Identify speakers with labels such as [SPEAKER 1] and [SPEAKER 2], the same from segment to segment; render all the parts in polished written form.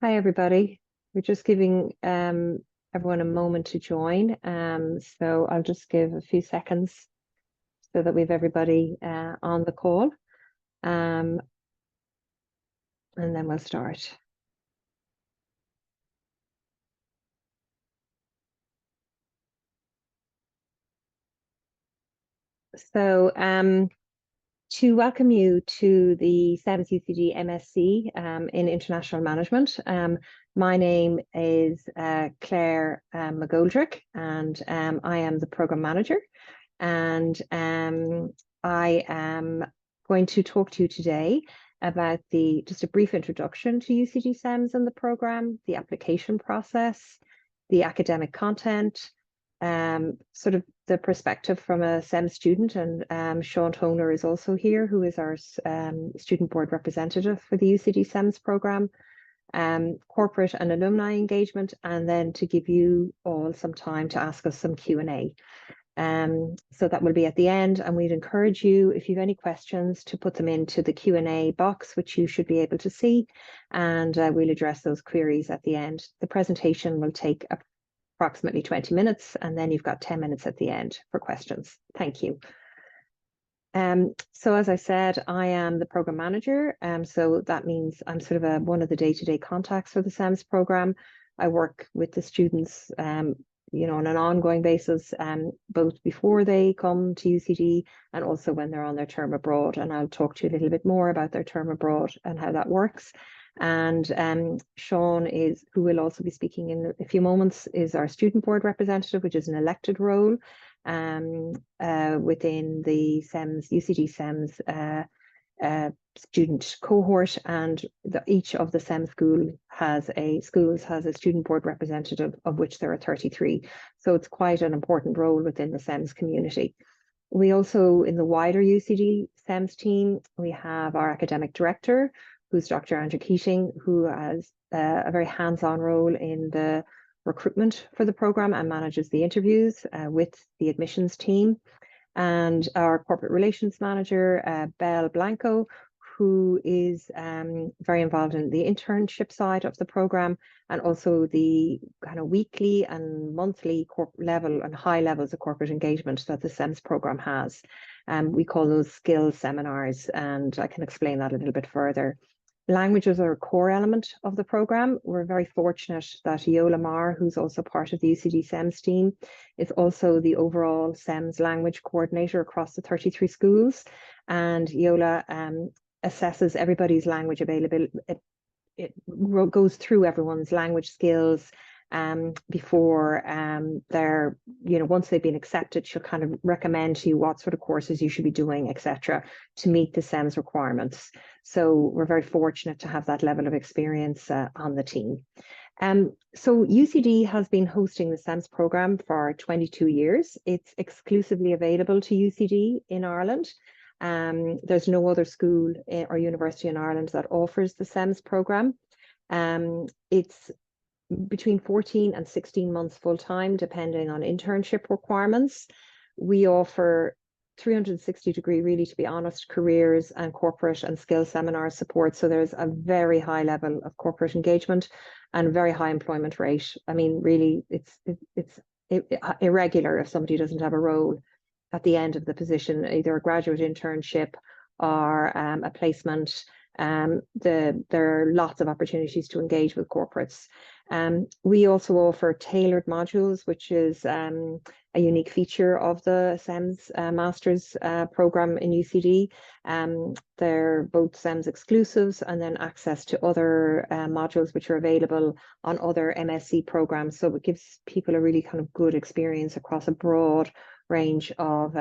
[SPEAKER 1] Hi, everybody. We're just giving everyone a moment to join. So I'll just give a few seconds so that we have everybody on the call. And then we'll start. So to welcome you to the CEMS UCD MSc in International Management. My name is Claire McGoldrick, and I am the Programme Manager. And I am going to talk to you today about just a brief introduction to UCD CEMS and the programme, the application process, the academic content, sort of the perspective from a CEMS student, and Sean Toner is also here, who is our student board representative for the UCD CEMS programme, corporate and alumni engagement, and then to give you all some time to ask us some Q&A. So that will be at the end, and we'd encourage you, if you have any questions, to put them into the Q&A box, which you should be able to see, and we'll address those queries at the end. The presentation will take approximately 20 minutes, and then you've got 10 minutes at the end for questions. Thank you. So as I said, I am the Programme Manager, so that means I'm sort of one of the day-to-day contacts for the CEMS programme. I work with the students on an ongoing basis, both before they come to UCD and also when they're on their term abroad. And I'll talk to you a little bit more about their term abroad and how that works. And Sean who will also be speaking in a few moments, is our student board representative, which is an elected role within the UCD CEMS student cohort, and each of the CEMS schools has a student board representative, of which there are 33. So it's quite an important role within the CEMS community. We also, in the wider UCD CEMS team, we have our academic director, who's Dr. Andrew Keating, who has a very hands-on role in the recruitment for the programme and manages the interviews with the admissions team. And our corporate relations manager, Belle Blanco, who is very involved in the internship side of the programme, and also the kind of weekly and monthly level and high levels of corporate engagement that the CEMS programme has. We call those skills seminars, and I can explain that a little bit further. Languages are a core element of the programme. We're very fortunate that Yola Marr, who's also part of the UCD CEMS team, is also the overall CEMS language coordinator across the 33 schools. And Yola assesses everybody's language availability. It goes through everyone's language skills before they're, once they've been accepted, she'll kind of recommend to you what sort of courses you should be doing, etc., to meet the CEMS requirements. So we're very fortunate to have that level of experience on the team. So UCD has been hosting the CEMS programme for 22 years. It's exclusively available to UCD in Ireland. There's no other school or university in Ireland that offers the CEMS programme. It's between 14 and 16 months full-time, depending on internship requirements. We offer 360-degree, really, to be honest, careers and corporate and skill seminar support. So there's a very high level of corporate engagement and very high employment rate. I mean, really, it's irregular if somebody doesn't have a role at the end of the position, either a graduate internship or a placement. There are lots of opportunities to engage with corporates. We also offer tailored modules, which is a unique feature of the CEMS Masters programme in UCD. They're both CEMS exclusives, and then access to other modules which are available on other MSc programmes. So it gives people a really kind of good experience across a broad range of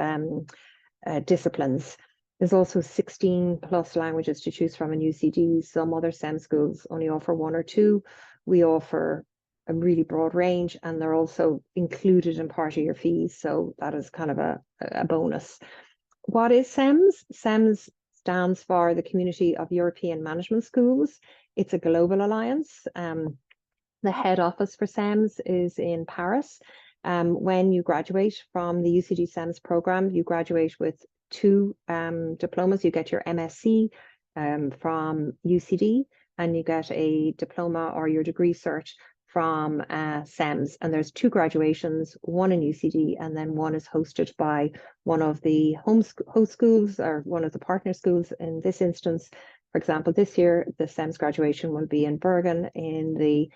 [SPEAKER 1] disciplines. There's also 16 plus languages to choose from in UCD. Some other CEMS schools only offer 1 or 2. We offer a really broad range, and they're also included in part of your fees. So that is kind of a bonus. What is CEMS? CEMS stands for the Community of European Management Schools. It's a global alliance. The head office for CEMS is in Paris. When you graduate from the UCD CEMS programme, you graduate with 2 diplomas. You get your MSc from UCD, and you get a diploma or your degree cert from CEMS. And there's 2 graduations, one in UCD, and then one is hosted by one of the host schools or one of the partner schools. In this instance, for example, this year, the CEMS graduation will be in Bergen in the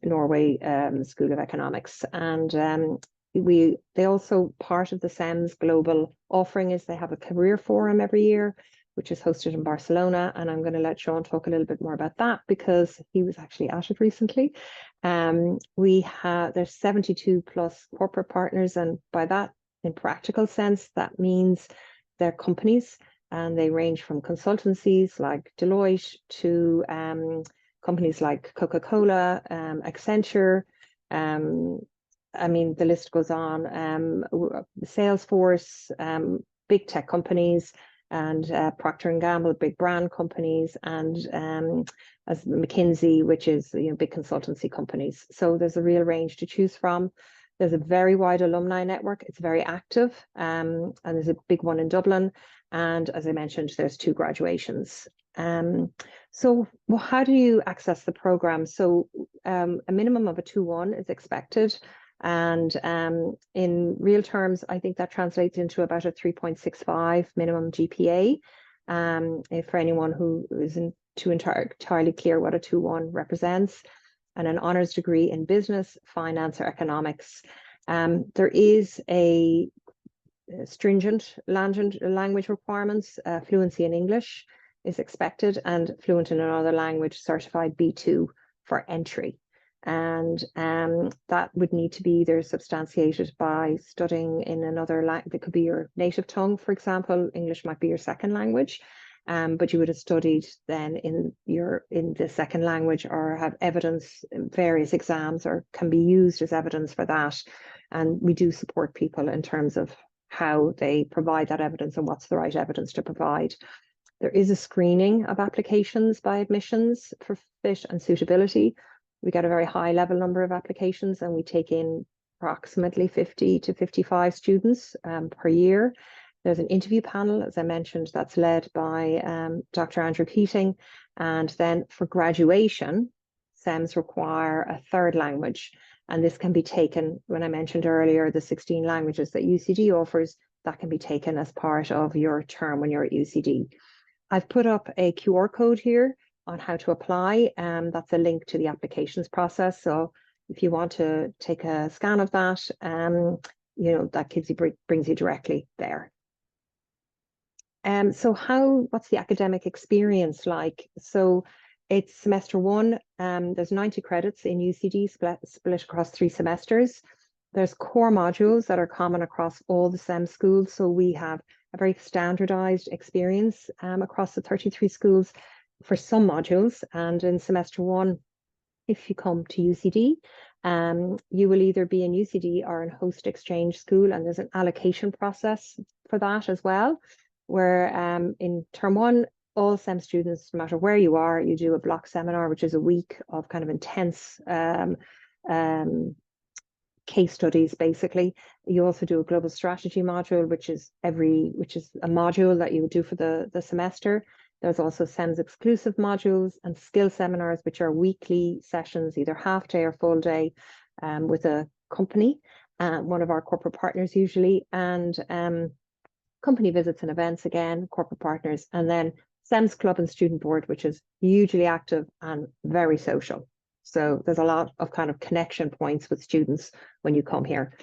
[SPEAKER 1] Norway School of Economics. And they also, part of the CEMS global offering is they have a career forum every year, which is hosted in Barcelona. And I'm going to let Sean talk a little bit more about that because he was actually at it recently. There's 72 plus corporate partners, and by that, in practical sense, that means they're companies, and they range from consultancies like Deloitte to companies like Coca-Cola, Accenture. I mean, the list goes on. Salesforce, big tech companies, and Procter & Gamble, big brand companies, and as McKinsey, which is big consultancy companies. So there's a real range to choose from. There's a very wide alumni network. It's very active, and there's a big one in Dublin. And as I mentioned, there's 2 graduations. So how do you access the program? So a minimum of a 2-1 is expected. And in real terms, I think that translates into about a 3.65 minimum GPA. For anyone who isn't too entirely clear what a 2-1 represents, and an honours degree in business, finance, or economics. There is a stringent language requirements. Fluency in English is expected, and fluent in another language, certified B2 for entry. And that would need to be either substantiated by studying in another language. It could be your native tongue, for example. English might be your second language, but you would have studied then in the second language, or have evidence in various exams, or can be used as evidence for that. And we do support people in terms of how they provide that evidence and what's the right evidence to provide. There is a screening of applications by admissions for fit and suitability. We get a very high level number of applications, and we take in approximately 50 to 55 students per year. There's an interview panel, as I mentioned, that's led by Dr. Andrew Keating. And then for graduation, CEMS require a 3rd language. And this can be taken, when I mentioned earlier, the 16 languages that UCD offers, that can be taken as part of your term when you're at UCD. I've put up a QR code here on how to apply. That's a link to the applications process. So if you want to take a scan of that, that brings you directly there. What's the academic experience like? So it's semester 1. There's 90 credits in UCD split across 3 semesters. There's core modules that are common across all the CEMS schools. So we have a very standardized experience across the 33 schools for some modules. And in semester 1, if you come to UCD, you will either be in UCD or in host exchange school, and there's an allocation process for that as well, where in term 1, all CEMS students, no matter where you are, you do a block seminar, which is a week of kind of intense case studies, basically. You also do a global strategy module, which is a module that you would do for the semester. There's also CEMS exclusive modules and skill seminars, which are weekly sessions, either half day or full day, with a company, one of our corporate partners usually, and company visits and events again, corporate partners, and then CEMS Club and Student Board, which is hugely active and very social. So there's a lot of kind of connection points with students when you come here.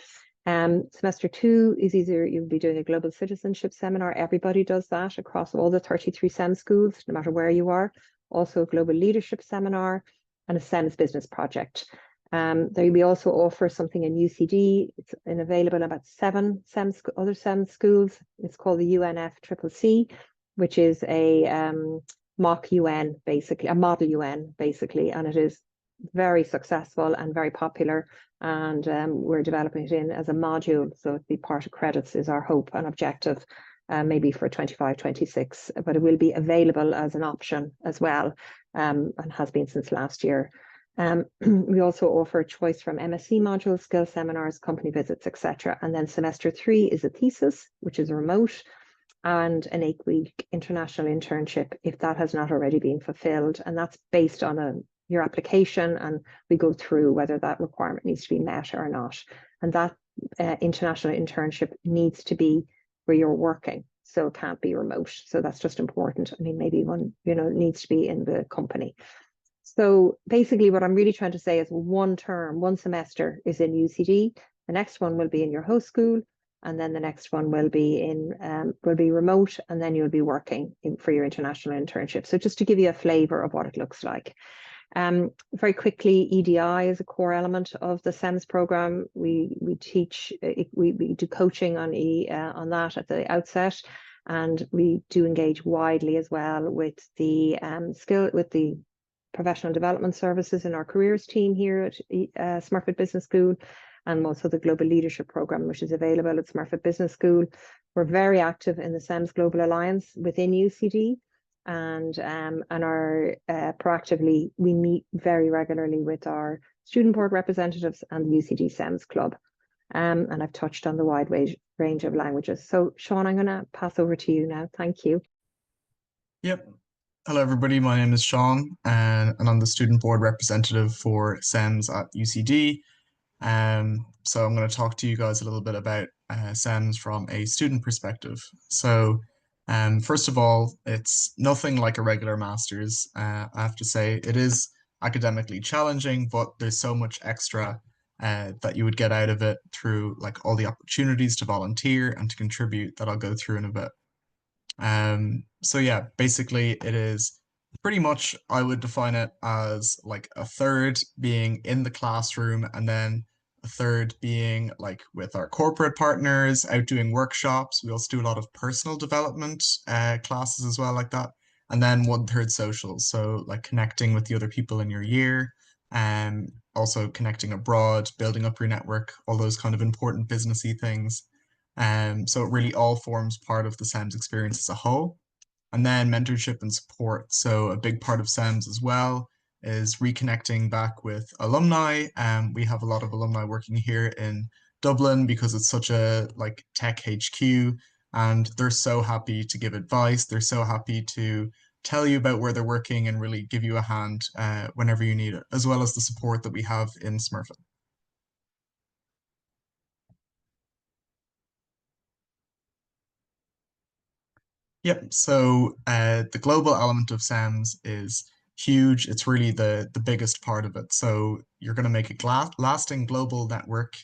[SPEAKER 1] Semester 2 is either you'll be doing a global citizenship seminar. Everybody does that across all the 33 CEMS schools, no matter where you are. Also a global leadership seminar and a CEMS business project. We also offer something in UCD. It's available in about 7 other CEMS schools. It's called the UNFCCC, which is a mock UN, basically, a model UN, basically, and it is very successful and very popular. And we're developing it in as a module, so it'll be part of credits is our hope and objective, maybe for 25-26, but it will be available as an option as well, and has been since last year. We also offer a choice from MSc modules, skill seminars, company visits, etc. And then semester 3 is a thesis, which is remote. and an 8-week international internship if that has not already been fulfilled. And that's based on your application, and we go through whether that requirement needs to be met or not. And that international internship needs to be where you're working, so it can't be remote. So that's just important. I mean, maybe one, needs to be in the company. So basically what I'm really trying to say is one semester is in UCD, the next one will be in your host school, and then the next one will be remote, and then you'll be working for your international internship. So just to give you a flavour of what it looks like. Very quickly, EDI is a core element of the CEMS program. We teach, we do coaching on that at the outset, and we do engage widely as well with the professional development services in our careers team here at Smurfit Business School, and also the Global Leadership Programme, which is available at Smurfit Business School. We're very active in the CEMS Global Alliance within UCD, and are proactively, we meet very regularly with our student board representatives and the UCD CEMS Club. And I've touched on the wide range of languages. So Sean, I'm going to pass over to you now. Thank you.
[SPEAKER 2] Yep. Hello, everybody. My name is Sean, and I'm the student board representative for CEMS at UCD. So I'm going to talk to you guys a little bit about CEMS from a student perspective. So first of all, it's nothing like a regular master's. I have to say it is academically challenging, but there's so much extra that you would get out of it through like all the opportunities to volunteer and to contribute that I'll go through in a bit. So yeah, basically it is pretty much, I would define it as like a third being in the classroom, and then a third being like with our corporate partners, out doing workshops. We also do a lot of personal development classes as well, like that. And then 1/3 social. So like connecting with the other people in your year, and also connecting abroad, building up your network, all those kind of important businessy things. So it really all forms part of the CEMS experience as a whole. And then mentorship and support. So a big part of CEMS as well is reconnecting back with alumni. We have a lot of alumni working here in Dublin because it's such a like tech HQ, and they're so happy to give advice. They're so happy to tell you about where they're working and really give you a hand whenever you need it, as well as the support that we have in Smurfit. Yep. So the global element of CEMS is huge. It's really the biggest part of it. So you're going to make a lasting global network.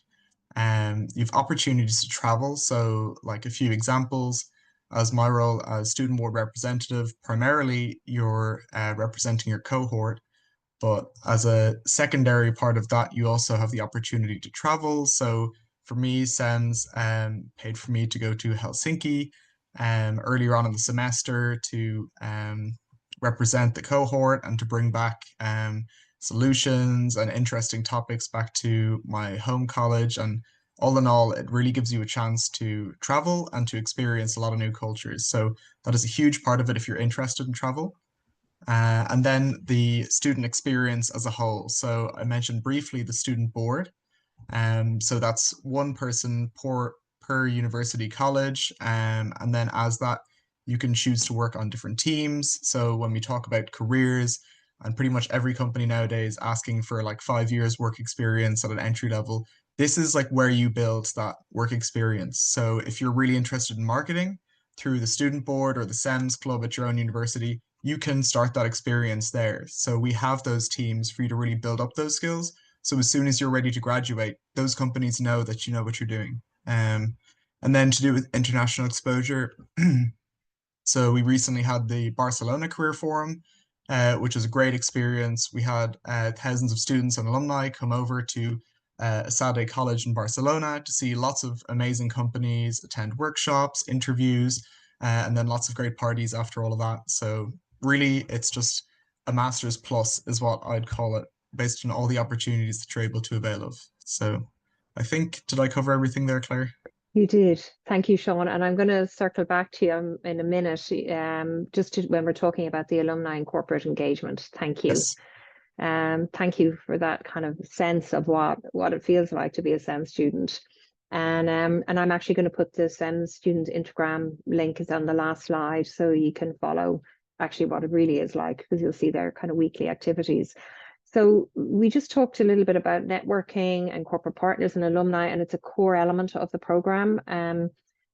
[SPEAKER 2] You've opportunities to travel. So like a few examples, as my role as student board representative, primarily you're representing your cohort. But as a secondary part of that, you also have the opportunity to travel. So for me, CEMS paid for me to go to Helsinki earlier on in the semester to represent the cohort and to bring back solutions and interesting topics back to my home college. And all in all, it really gives you a chance to travel and to experience a lot of new cultures. So that is a huge part of it if you're interested in travel. And then the student experience as a whole. So I mentioned briefly the student board. So that's one person per university college. And then as that, you can choose to work on different teams. So when we talk about careers, and pretty much every company nowadays asking for like 5 years work experience at an entry level, this is like where you build that work experience. So if you're really interested in marketing through the student board or the CEMS club at your own university, you can start that experience there. So we have those teams for you to really build up those skills. So as soon as you're ready to graduate, those companies know that you know what you're doing. And then to do with international exposure, so we recently had the Barcelona Career Forum, which was a great experience. We had thousands of students and alumni come over to ESADE College in Barcelona to see lots of amazing companies, attend workshops, interviews, and then lots of great parties after all of that. So really, it's just a master's plus is what I'd call it, based on all the opportunities that you're able to avail of. So I think, did I cover everything there, Claire?
[SPEAKER 1] You did. Thank you, Sean. And I'm going to circle back to you in a minute, when we're talking about the alumni and corporate engagement. Thank you.
[SPEAKER 2] Yes.
[SPEAKER 1] Thank you for that kind of sense of what it feels like to be a SEM student. And I'm actually going to put the SEMS student Instagram link is on the last slide, so you can follow actually what it really is like, because you'll see their kind of weekly activities. So we just talked a little bit about networking and corporate partners and alumni, and it's a core element of the program.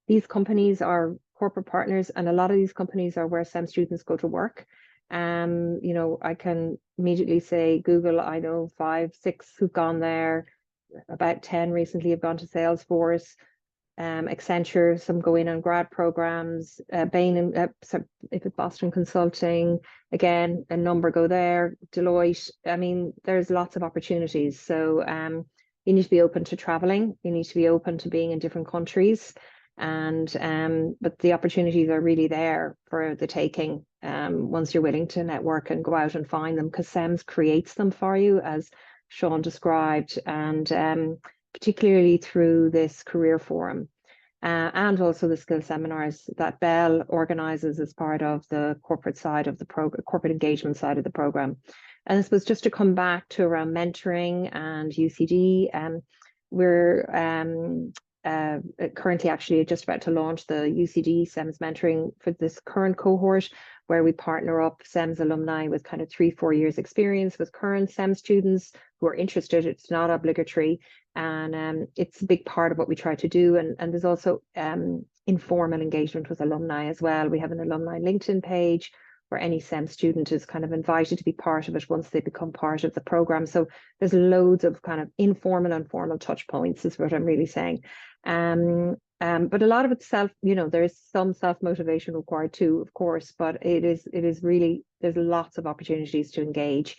[SPEAKER 1] These companies are corporate partners, and a lot of these companies are where STEM students go to work. I can immediately say Google, I know 5, 6 who've gone there, about 10 recently have gone to Salesforce. Accenture, some go in on grad programs, Bain and if it's Boston Consulting, again, a number go there, Deloitte. I mean, there's lots of opportunities. So you need to be open to traveling, you need to be open to being in different countries. But the opportunities are really there for the taking once you're willing to network and go out and find them, because SEMS creates them for you, as Sean described, and particularly through this career forum and also the skill seminars that Bell organises as part of the corporate side of the corporate engagement side of the program. And this was just to come back to around mentoring and UCD. We're currently actually just about to launch the UCD SEMS mentoring for this current cohort, where we partner up SEMS alumni with kind of 3-4 years experience with current SEMS students who are interested. It's not obligatory, and it's a big part of what we try to do. And there's also informal engagement with alumni as well. We have an alumni LinkedIn page where any SEM student is kind of invited to be part of it once they become part of the program. So there's loads of kind of informal and formal touch points is what I'm really saying. But a lot of it's there is some self-motivation required too, of course, but it is really, there's lots of opportunities to engage.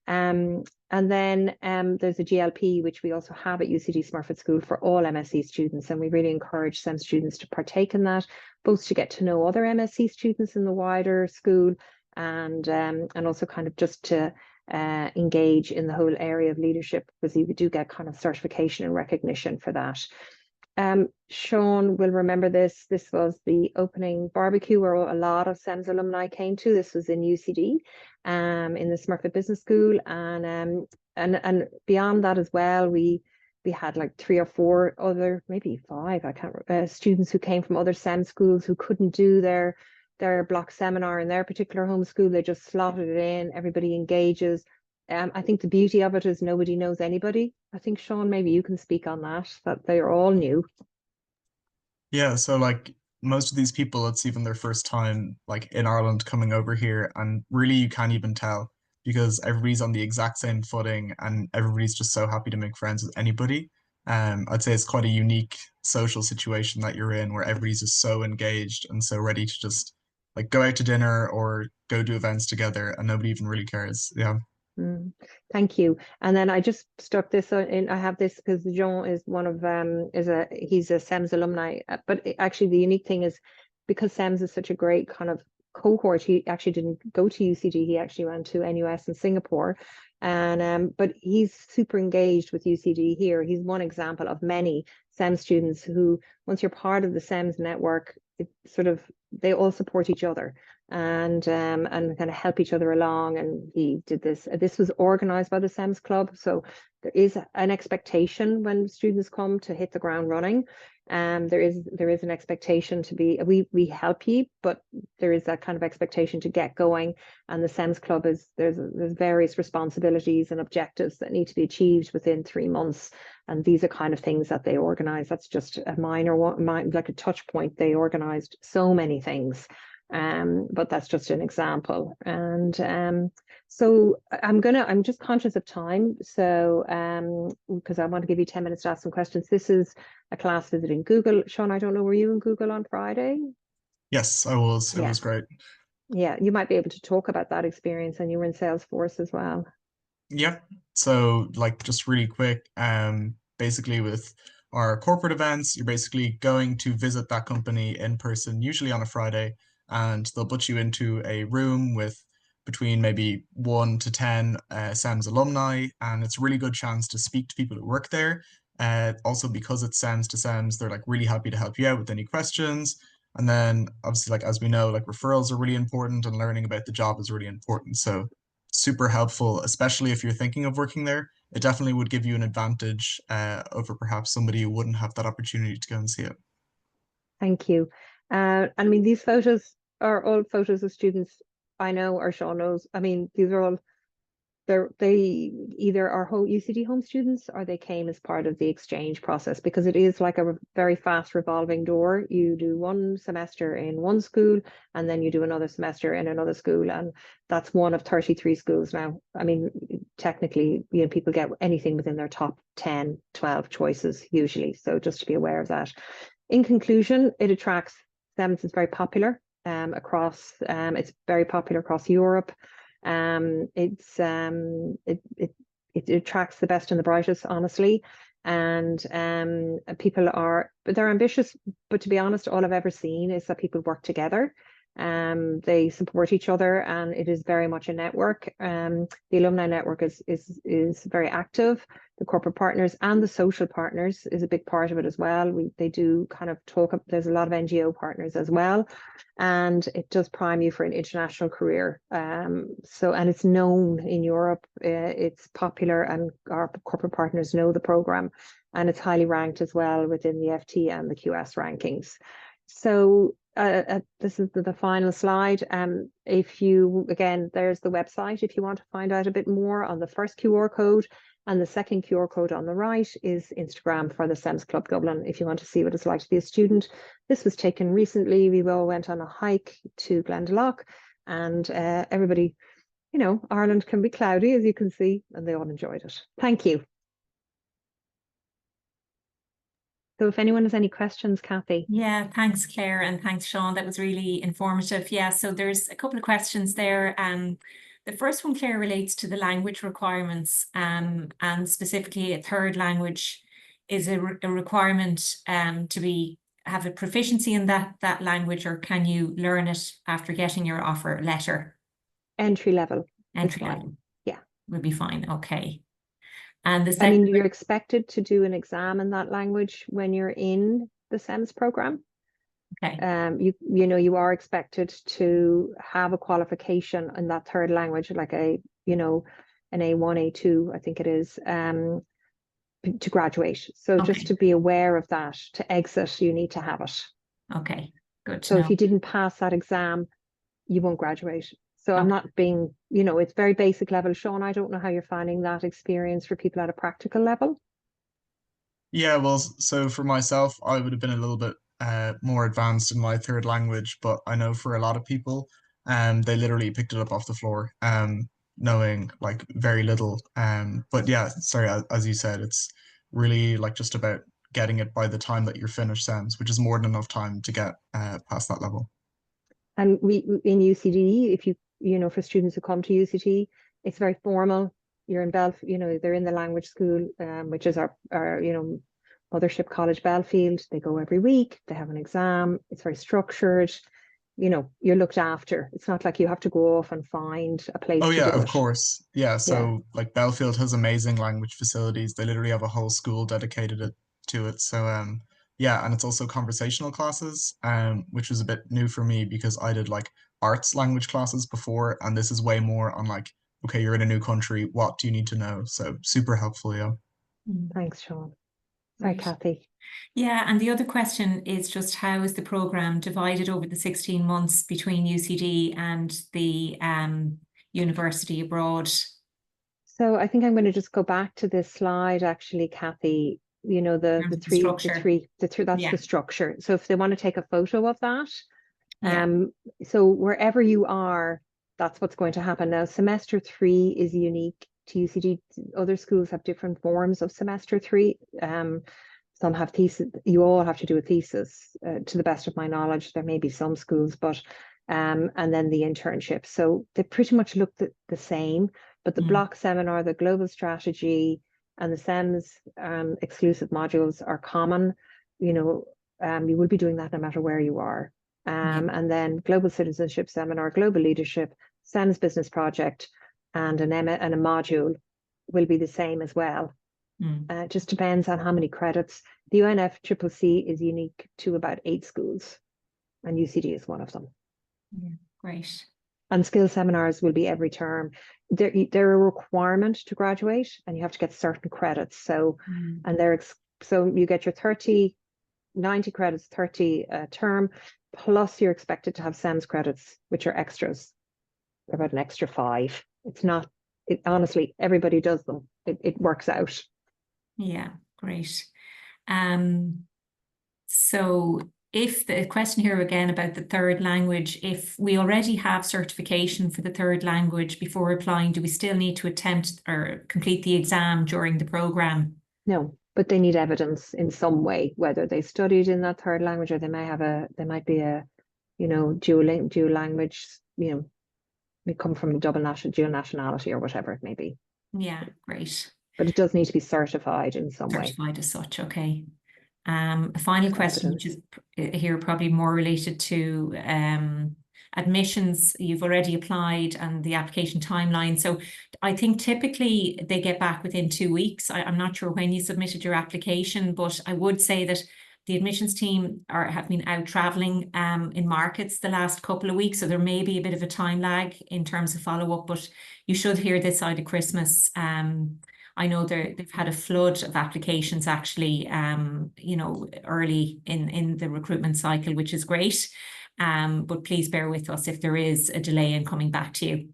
[SPEAKER 1] And then there's a GLP, which we also have at UCD Smurfit School for all MSc students. And we really encourage SEM students to partake in that, both to get to know other MSc students in the wider school and also kind of just to engage in the whole area of leadership, because you do get kind of certification and recognition for that. Sean will remember this. This was the opening barbecue where a lot of SEMS alumni came to. This was in UCD, in the Smurfit Business School, and beyond that as well, we had like 3 or 4 other, maybe 5, I can't remember, students who came from other SEM schools who couldn't do their block seminar in their particular home school. They just slotted it in. Everybody engages. I think the beauty of it is nobody knows anybody. I think, Sean, maybe you can speak on that they are all new.
[SPEAKER 2] Yeah, so like most of these people, it's even their first time like in Ireland coming over here, and really you can't even tell because everybody's on the exact same footing and everybody's just so happy to make friends with anybody. I'd say it's quite a unique social situation that you're in where everybody's just so engaged and so ready to just like go out to dinner or go do events together and nobody even really cares. Yeah.
[SPEAKER 1] Thank you. And then I just stuck this in. I have this because Jean is he's a SEMS alumni. But actually, the unique thing is because SEMS is such a great kind of cohort. He actually didn't go to UCD. He actually went to NUS in Singapore, and but he's super engaged with UCD here. He's one example of many SEMS students who, once you're part of the SEMS network, it sort of they all support each other and kind of help each other along. And he did this. This was organized by the SEMS Club, so there is an expectation when students come to hit the ground running. There is an expectation to be we help you, but there is that kind of expectation to get going. And the SEMS Club there's various responsibilities and objectives that need to be achieved within 3 months. And these are kind of things that they organize. That's just a minor one, like a touch point. They organized so many things. But that's just an example. And so I'm just conscious of time. So because I want to give you 10 minutes to ask some questions. This is a class visiting Google. Sean, I don't know, were you in Google on Friday?
[SPEAKER 2] Yes, I was. It
[SPEAKER 1] Yeah.
[SPEAKER 2] was great.
[SPEAKER 1] Yeah, you might be able to talk about that experience, and you were in Salesforce as well.
[SPEAKER 2] Yeah. So like just really quick, basically with our corporate events, you're basically going to visit that company in person, usually on a Friday, and they'll put you into a room with between maybe 1 to 10 SEMS alumni, and it's a really good chance to speak to people who work there. Also because it's SEMS to SEMS, they're like really happy to help you out with any questions. And then obviously, like as we know, like referrals are really important and learning about the job is really important. So super helpful, especially if you're thinking of working there. it definitely would give you an advantage over perhaps somebody who wouldn't have that opportunity to go and see it.
[SPEAKER 1] Thank you. I mean, these photos are all photos of students I know or Sean knows. I mean, these are all they either are UCD home students or they came as part of the exchange process, because it is like a very fast revolving door. You do one semester in one school and then you do another semester in another school, and that's one of 33 schools now. I mean, technically, you know, people get anything within their top 10, 12 choices usually. So just to be aware of that. In conclusion, it attracts STEMs is very popular across it's very popular across Europe. It attracts the best and the brightest, honestly, and people are, but they're ambitious. But to be honest, all I've ever seen is that people work together. They support each other, and it is very much a network. The alumni network is very active. The corporate partners and the social partners is a big part of it as well. They do kind of talk up. There's a lot of NGO partners as well, and it does prime you for an international career. And it's known in Europe. It's popular, and our corporate partners know the program, and it's highly ranked as well within the FT and the QS rankings. So this is the final slide. If you, again, there's the website if you want to find out a bit more on the first QR code, and the second QR code on the right is Instagram for the CEMS Club Dublin if you want to see what it's like to be a student. This was taken recently. We all went on a hike to Glendalough, and everybody, you know, Ireland can be cloudy, as you can see, and they all enjoyed it. Thank you. So if anyone has any questions, Kathy.
[SPEAKER 3] Yeah, thanks, Claire, and thanks, Sean. That was really informative. Yeah, so there's a couple of questions there. The first one, Claire, relates to the language requirements, and specifically a third language is a requirement to have a proficiency in that language, or can you learn it after getting your offer letter?
[SPEAKER 1] Entry level.
[SPEAKER 3] Entry level.
[SPEAKER 1] Yeah.
[SPEAKER 3] Would be fine. Okay. And the
[SPEAKER 1] I mean, you're expected to do an exam in that language when you're in the CEMS program.
[SPEAKER 3] Okay.
[SPEAKER 1] You know, you are expected to have a qualification in that third language, like an A1, A2, I think it is, to graduate. So just to be aware of that, to exit, you need to have it.
[SPEAKER 3] Okay, good to
[SPEAKER 1] know.
[SPEAKER 3] So
[SPEAKER 1] if you didn't pass that exam, you won't graduate. So I'm not being, you know, it's very basic level. Sean, I don't know how you're finding that experience for people at a practical level.
[SPEAKER 2] Yeah, well, so for myself, I would have been a little bit more advanced in my third language, but I know for a lot of people, they literally picked it up off the floor, knowing like very little. But yeah, sorry, as you said, it's really like just about getting it by the time that you're finished CEMS, which is more than enough time to get past that level. And
[SPEAKER 1] we in UCD, if you know, for students who come to UCD, it's very formal. You're in you know, they're in the language school, which is our you know, mothership college Belfield. They go every week. They have an exam. It's very structured. You know, you're looked after. It's not like you have to go off and find a place to do it.
[SPEAKER 2] Oh yeah, of course. Yeah, so like Belfield has amazing language facilities. They literally have a whole school dedicated to it. So yeah, and it's also conversational classes, which was a bit new for me because I did like arts language classes before, and this is way more on like, okay, you're in a new country, what do you need to know? So super helpful, yeah.
[SPEAKER 1] Thanks, Sean. Sorry, Kathy.
[SPEAKER 3] Yeah, and the other question is just how is the programme divided over the 16 months between UCD and the university abroad?
[SPEAKER 1] So I think I'm going to just go back to this slide, actually, Kathy. You know, the three, that's the structure. So if they want to take a photo of that, so wherever you are, that's what's going to happen. Now, semester 3 is unique to UCD. Other schools have different forms of semester 3. Some have thesis. You all have to do a thesis, to the best of my knowledge. There may be some schools, but and then the internship. So they pretty much look the same, but the block seminar, the global strategy, and the CEMS exclusive modules are common. You know, you will be doing that no matter where you are. And then global citizenship seminar, global leadership, CEMS business project, and a module will be the same as well. It just depends on how many credits. The UNFCCC is unique to about 8 schools, and UCD is one of them.
[SPEAKER 3] Yeah, great.
[SPEAKER 1] And skill seminars will be every term. They're a requirement to graduate, and you have to get certain credits. So, and so you get your 90 credits, 30 term, plus you're expected to have CEMS credits, which are extras. They're about an extra 5. It's not, honestly, everybody does them. It works out.
[SPEAKER 3] Yeah, great. So if the question here again about the third language, if we already have certification for the third language before applying, do we still need to attempt or complete the exam during the program?
[SPEAKER 1] No, but they need evidence in some way, whether they studied in that third language, or they might be a, dual language, we come from a dual nationality or whatever it may be.
[SPEAKER 3] Yeah, great.
[SPEAKER 1] But it does need to be certified in some way.
[SPEAKER 3] Certified as such, okay. A final question, which is here probably more related to admissions. You've already applied and the application timeline. So I think typically they get back within 2 weeks. I'm not sure when you submitted your application, but I would say that the admissions team have been out traveling in markets the last couple of weeks. So there may be a bit of a time lag in terms of follow-up, but you should hear this side of Christmas. I know they've had a flood of applications actually, early in the recruitment cycle, which is great. But please bear with us if there is a delay in coming back to you.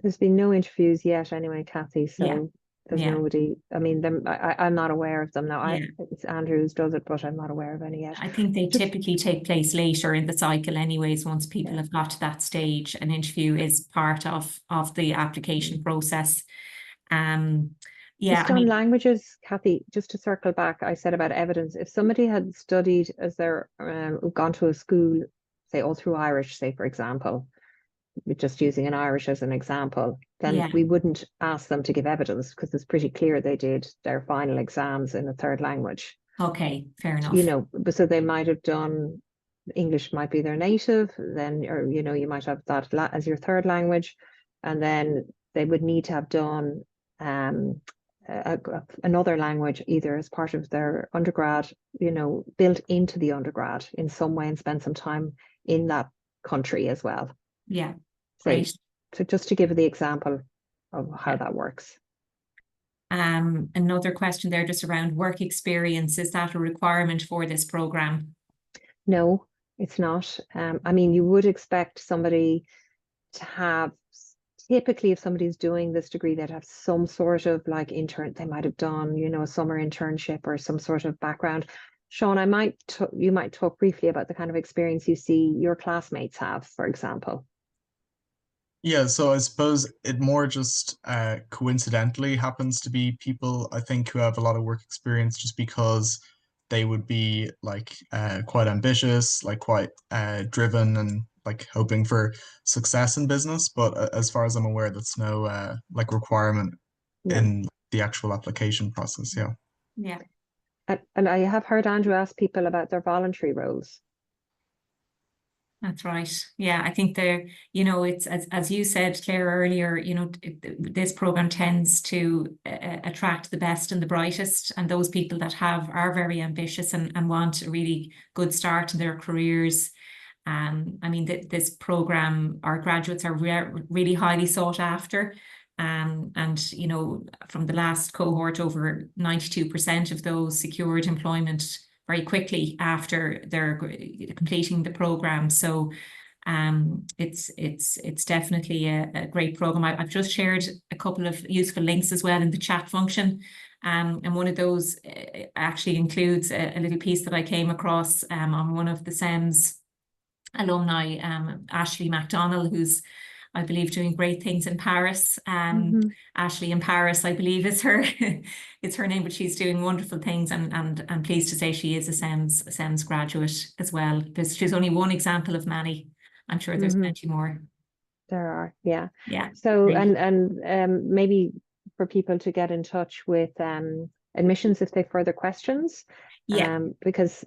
[SPEAKER 1] There's been no interviews yet anyway, Kathy, so there's nobody. I mean, I'm not aware of them now. It's Andrews does it, but I'm not aware of any yet.
[SPEAKER 3] I think they typically take place later in the cycle anyways. Once people have got to that stage, an interview is part of the application process.
[SPEAKER 1] Just on languages, Kathy, just to circle back, I said about evidence. If somebody had studied as they're gone to a school, say all through Irish, say for example, just using an Irish as an example, then we wouldn't ask them to give evidence because it's pretty clear they did their final exams in a third language.
[SPEAKER 3] Okay, fair enough.
[SPEAKER 1] But so they might have done English might be their native, then, or you might have that as your third language, and then they would need to have done another language either as part of their undergrad, built into the undergrad in some way and spend some time in that country as well.
[SPEAKER 3] Yeah, great.
[SPEAKER 1] So just to give the example of how that works.
[SPEAKER 3] Another question there just around work experience. Is that a requirement for this program?
[SPEAKER 1] No, it's not. I mean, you would expect somebody to have, typically if somebody's doing this degree, they'd have some sort of like they might have done, a summer internship or some sort of background. Sean, you might talk briefly about the kind of experience you see your classmates have, for example.
[SPEAKER 2] Yeah, so I suppose it more just coincidentally happens to be people, I think, who have a lot of work experience just because they would be like quite ambitious, like quite driven and like hoping for success in business. But as far as I'm aware, that's no like requirement in the actual application process. Yeah.
[SPEAKER 3] Yeah.
[SPEAKER 1] And I have heard Andrew ask people about their voluntary roles.
[SPEAKER 3] That's right. Yeah, I think it's as you said, Claire, earlier, this program tends to attract the best and the brightest, and those people that are very ambitious and want a really good start in their careers. I mean, this program, our graduates are really highly sought after. And from the last cohort, over 92% of those secured employment very quickly after they're completing the program. So it's definitely a great program. I've just shared a couple of useful links as well in the chat function. And one of those actually includes a little piece that I came across on one of the CEMS alumni, Ashley MacDonald, who's, I believe, doing great things in Paris. Ashley in Paris, I believe, is her it's her name, but she's doing wonderful things, and I'm pleased to say she is a CEMS graduate as well. She's only one example of many. I'm sure there's plenty more.
[SPEAKER 1] There are, yeah. So
[SPEAKER 3] great.
[SPEAKER 1] and maybe for people to get in touch with admissions if they have further questions. Because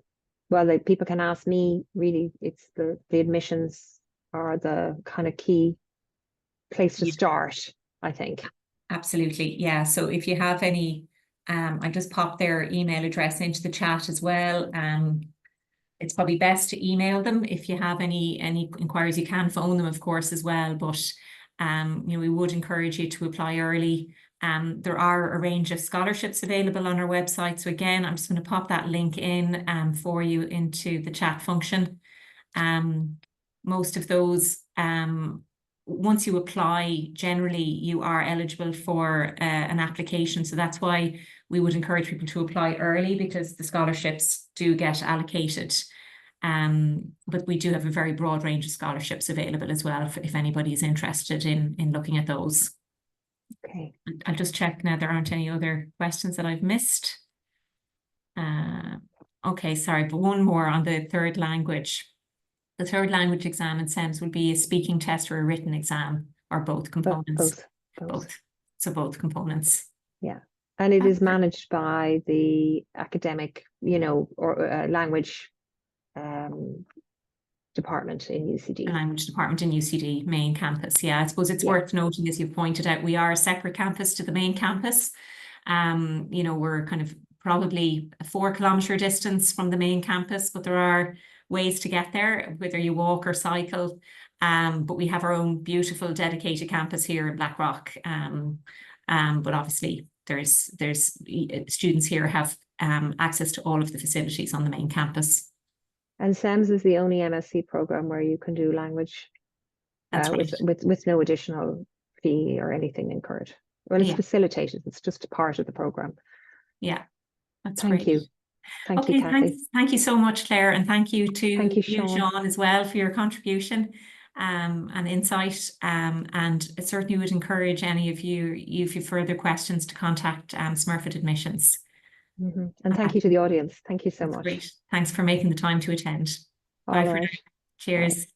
[SPEAKER 1] people can ask me, really, it's the admissions are the kind of key place to start, I think.
[SPEAKER 3] Absolutely. Yeah. So if you have any, I just pop their email address into the chat as well. it's probably best to email them if you have any inquiries. You can phone them, of course, as well, but we would encourage you to apply early. There are a range of scholarships available on our website. So again, I'm just going to pop that link in for you into the chat function. Most of those, once you apply, generally you are eligible for an application. So that's why we would encourage people to apply early, because the scholarships do get allocated. But we do have a very broad range of scholarships available as well if anybody is interested in looking at those.
[SPEAKER 1] Okay.
[SPEAKER 3] I'll just check now there aren't any other questions that I've missed. Okay, sorry, but one more on the third language. The third language exam in CEMS will be a speaking test or a written exam, or both components. Both. So both components.
[SPEAKER 1] Yeah. And it is managed by the academic, or language department in UCD.
[SPEAKER 3] The language department in UCD main campus. Yeah, I suppose it's worth noting, as you pointed out, we are a separate campus to the main campus. We're kind of probably a 4-kilometre distance from the main campus, but there are ways to get there, whether you walk or cycle. But we have our own beautiful dedicated campus here in Blackrock. But obviously there's students here have access to all of the facilities on the main campus.
[SPEAKER 1] And CEMS is the only MSc program where you can do language with no additional fee or anything incurred. Well, it's facilitated. It's just a part of the program.
[SPEAKER 3] Yeah, that's
[SPEAKER 1] Thank
[SPEAKER 3] great.
[SPEAKER 1] you. Thank you, Kathy.
[SPEAKER 3] Thank you so much, Claire, and thank you to you,
[SPEAKER 1] Sean,
[SPEAKER 3] as well, for your contribution and insight. And I certainly would encourage any of you, if you have further questions, to contact Smurfit Admissions.
[SPEAKER 1] And thank you to the audience. Thank you so much.
[SPEAKER 3] Great. Thanks for making the time to attend.
[SPEAKER 1] All
[SPEAKER 3] Bye
[SPEAKER 1] right.
[SPEAKER 3] for now. Cheers.
[SPEAKER 1] Bye.